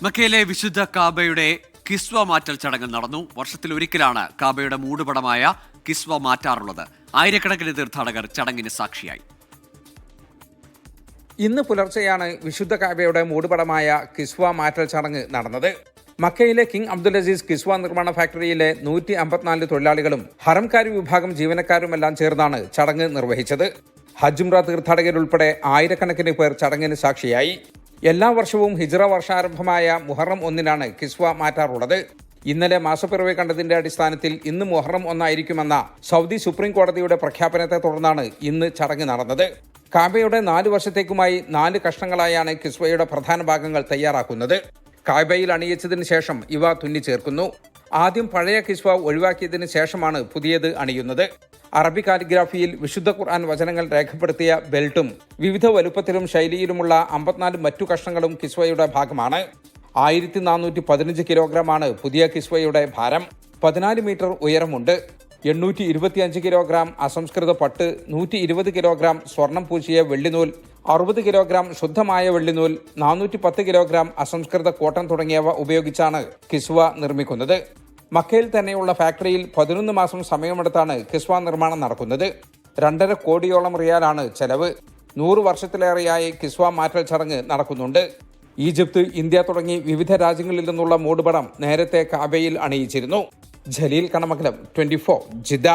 മക്കയിലെ വിശുദ്ധ കാബയുടെ കിസ്വ മാറ്റൽ ചടങ്ങ് നടന്നു. വർഷത്തിലൊരിക്കലാണ് കാബയുടെ മൂടുപടമായ കിസ്വ മാറ്റാറുള്ളത്. ആയിരക്കണക്കിന് തീർത്ഥാടകർ ചടങ്ങിന് സാക്ഷിയായി. ഇന്ന് പുലർച്ചെയാണ് വിശുദ്ധ കാബയുടെ മൂടുപടമായ കിസ്വ മാറ്റൽ ചടങ്ങ് നടന്നത്. മക്കയിലെ കിങ് അബ്ദുൽ അസീസ് കിസ്വ നിർമ്മാണ ഫാക്ടറിയിലെ 154 തൊഴിലാളികളും ഹറംകാരി വിഭാഗം ജീവനക്കാരുമെല്ലാം ചേർന്നാണ് ചടങ്ങ് നിർവഹിച്ചത്. ഹജ്ജുംറ തീർത്ഥാടകരുൾപ്പെടെ ആയിരക്കണക്കിന് പേർ ചടങ്ങിന് സാക്ഷിയായി. എല്ലാ വർഷവും ഹിജ്റ വർഷാരംഭമായ മുഹറം 1-നാണ് കിസ്വ മാറ്റാറുള്ളത്. ഇന്നലെ മാസപ്പിറവി കണ്ടതിന്റെ അടിസ്ഥാനത്തിൽ ഇന്ന് മുഹറം 1 സൗദി സുപ്രീം കോടതിയുടെ പ്രഖ്യാപനത്തെ തുടർന്നാണ് ഇന്ന് ചടങ്ങ് നടന്നത്. കാബയുടെ 4 വർഷത്തേക്കുമായി 4 കഷ്ണങ്ങളായാണ് കിസ്വയുടെ പ്രധാന ഭാഗങ്ങൾ തയ്യാറാക്കുന്നത്. കാബയിൽ അണിയിച്ചതിന് ശേഷം ഇവ തുന്നിച്ചേർക്കുന്നു. ആദ്യം പഴയ കിസ്വ ഒഴിവാക്കിയതിന് ശേഷമാണ് പുതിയത് അണിയുന്നത്. അറബി കാലിഗ്രാഫിയിൽ വിശുദ്ധ ഖുർആൻ വചനങ്ങൾ രേഖപ്പെടുത്തിയ ബെൽറ്റും വിവിധ വലുപ്പത്തിലും ശൈലിയിലുമുള്ള 54 മറ്റു കഷ്ണങ്ങളും കിസ്വയുടെ ഭാഗമാണ്. 1415 കിലോഗ്രാമാണ് പുതിയ കിസ്വയുടെ ഭാരം. 14 മീറ്റർ ഉയരമുണ്ട്. 825 കിലോഗ്രാം അസംസ്കൃത പട്ട്, 120 കിലോഗ്രാം സ്വർണം പൂശിയ വെള്ളിനൂൽ, 60 കിലോഗ്രാം ശുദ്ധമായ വെള്ളിനൂൽ, 410 കിലോഗ്രാം അസംസ്കൃത കോട്ടൺ തുടങ്ങിയവ ഉപയോഗിച്ചാണ് കിസ്വ നിർമ്മിക്കുന്നത്. മക്കയിൽ തന്നെയുള്ള ഫാക്ടറിയിൽ 11 മാസം സമയമെടുത്താണ് കിസ്വ നിർമ്മാണം നടക്കുന്നത്. 2.5 കോടിയോളം റിയാലാണ് ചെലവ്. 100 വർഷത്തിലേറെയായി കിസ്വ മാറ്റൽ ചടങ്ങ് നടക്കുന്നുണ്ട്. ഈജിപ്ത്, ഇന്ത്യ തുടങ്ങി വിവിധ രാജ്യങ്ങളിൽ നിന്നുള്ള മൂടുപടം നേരത്തെ കാബയിൽ അണിയിച്ചിരുന്നു. ജലീൽ കണമംഗലം, 24 ജിദ്ദ.